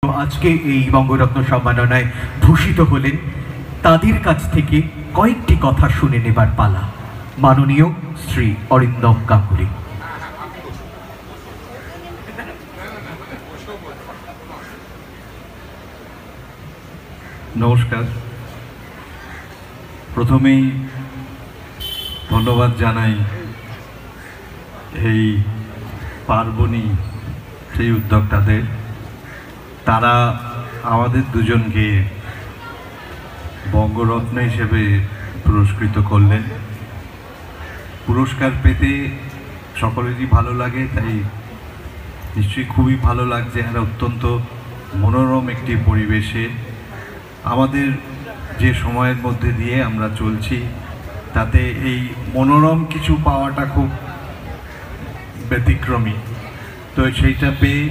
আজকে এই বঙ্গরত্ন সম্মাননায় ভূষিত হলেন, তাদের কাছ থেকে কয়েকটি কথা শুনে নেবার পালা। মাননীয় শ্রী অরিন্দম গাঙ্গুলী। নমস্কার। প্রথমেই ধন্যবাদ জানাই এই পার্বণী সেই উদ্যোক্তাদের, তারা আমাদের দুজনকে বঙ্গরত্ন হিসেবে পুরস্কৃত করলেন। পুরস্কার পেতে সকলেরই ভালো লাগে, তাই নিশ্চয়ই খুবই ভালো লাগছে। আর অত্যন্ত মনোরম একটি পরিবেশে আমাদের যে সময়ের মধ্যে দিয়ে আমরা চলছি, তাতে এই মনোরম কিছু পাওয়াটা খুব ব্যতিক্রমী। তো সেইটা পেয়ে